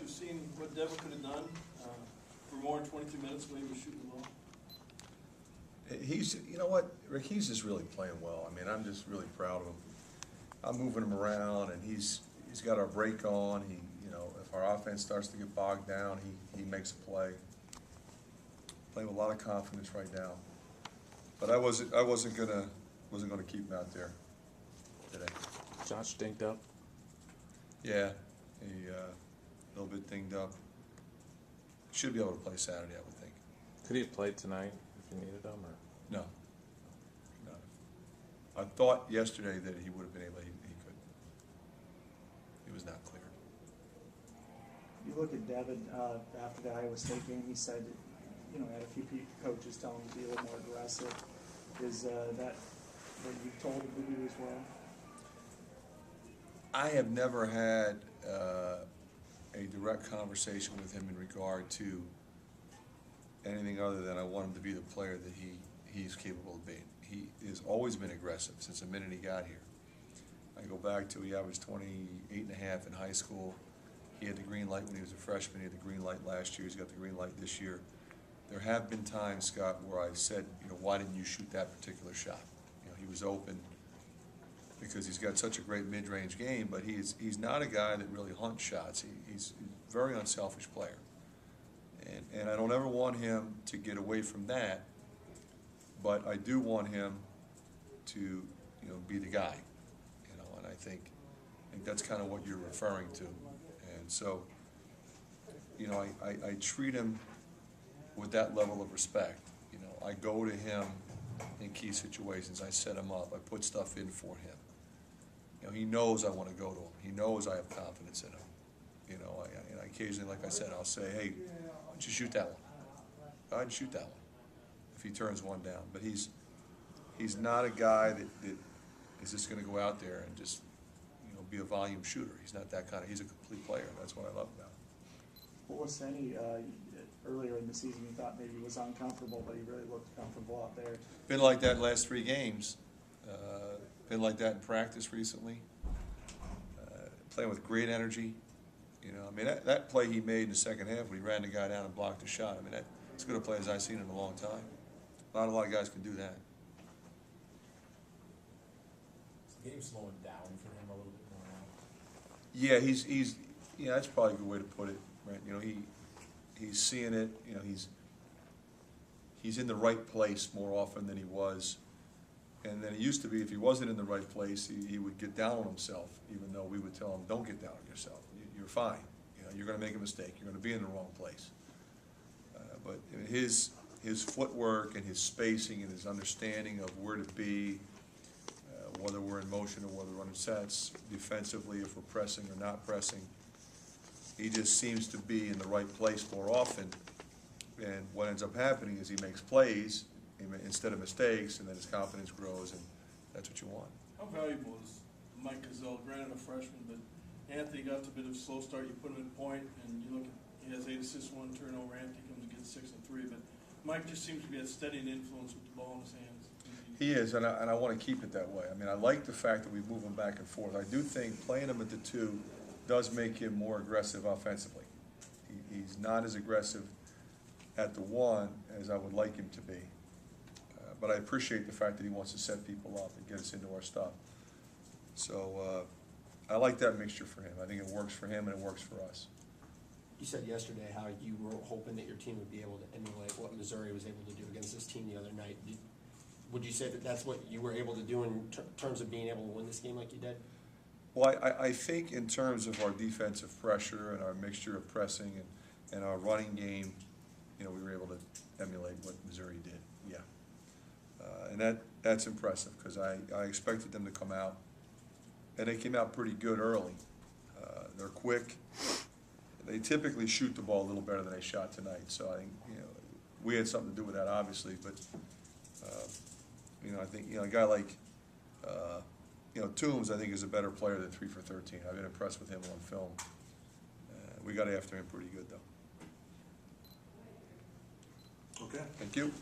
after seeing what Devin could have done for more than 22 minutes when he was shooting the ball? You know what, Rick, he's just really playing well. I mean, I'm just really proud of him. I'm moving him around, and he's got our break on. You know, if our offense starts to get bogged down, he makes a play. Playing with a lot of confidence right now. But I wasn't gonna keep him out there today. Josh dinked up. Yeah, he a little bit dinged up. Should be able to play Saturday, I would think. Could he have played tonight if you needed him? Or? No. I thought yesterday that he would have been able. He could. He was not cleared. You look at Devin after the Iowa State game. He said, you know, had a few coaches tell him to be a little more aggressive. Is that what you told him to do as well? I have never had a direct conversation with him in regard to anything other than I want him to be the player that he's capable of being. He has always been aggressive since the minute he got here. I go back to he averaged 28.5 in high school. He had the green light when he was a freshman. He had the green light last year. He's got the green light this year. There have been times, Scott, where I said, you know, why didn't you shoot that particular shot? You know, he was open because he's got such a great mid-range game, but he's not a guy that really hunts shots. He's a very unselfish player. And I don't ever want him to get away from that, but I do want him to, you know, be the guy, you know, and I think that's kind of what you're referring to. And so, you know, I treat him with that level of respect. You know, I go to him in key situations. I set him up. I put stuff in for him. You know, he knows I want to go to him. He knows I have confidence in him. You know, and occasionally, like I said, I'll say, hey, why don't you shoot that one? Go ahead and shoot that one if he turns one down. But he's not a guy that is just going to go out there and just, you know, be a volume shooter. He's not that kind of. He's a complete player. That's what I love about him. What was Senny earlier in the season? You thought maybe he was uncomfortable, but he really looked comfortable out there. Been like that last 3 games. Been like that in practice recently. Playing with great energy. You know, I mean, that play he made in the second half when he ran the guy down and blocked the shot, I mean, that's as good a play as I've seen in a long time. Not a lot of guys can do that. Is the game slowing down for him a little bit more now? Yeah, he's yeah, that's probably a good way to put it, right? You know, he's seeing it, you know, he's in the right place more often than he was. And then it used to be if he wasn't in the right place, he would get down on himself, even though we would tell him, don't get down on yourself. You're fine. You know, you're going to make a mistake. You're going to be in the wrong place. But his footwork and his spacing and his understanding of where to be, whether we're in motion or whether we're running sets, defensively, if we're pressing or not pressing, he just seems to be in the right place more often. And what ends up happening is he makes plays instead of mistakes, and then his confidence grows, and that's what you want. How valuable is Mike Gazelle? Granted, a freshman, but Anthony got a bit of a slow start. You put him in point, and you look at he has 8 assists, 1 turnover. Anthony comes and gets 6 and 3, but Mike just seems to be a steady influence with the ball in his hands. He is, and I want to keep it that way. I mean, I like the fact that we move him back and forth. I do think playing him at the 2 does make him more aggressive offensively. He's not as aggressive at the 1 as I would like him to be. But I appreciate the fact that he wants to set people up and get us into our stuff. So I like that mixture for him. I think it works for him and it works for us. You said yesterday how you were hoping that your team would be able to emulate what Missouri was able to do against this team the other night. Would you say that that's what you were able to do in terms of being able to win this game like you did? Well, I think in terms of our defensive pressure and our mixture of pressing and our running game, you know, we were able to emulate what Missouri did, yeah. And that's impressive because I expected them to come out, and they came out pretty good early. They're quick. They typically shoot the ball a little better than they shot tonight, so I think, you know, we had something to do with that, obviously, but, you know, I think, you know, a guy like, you know, Toombs, I think, is a better player than 3 for 13. I've been impressed with him on film. We got after him pretty good, though. Okay. Thank you.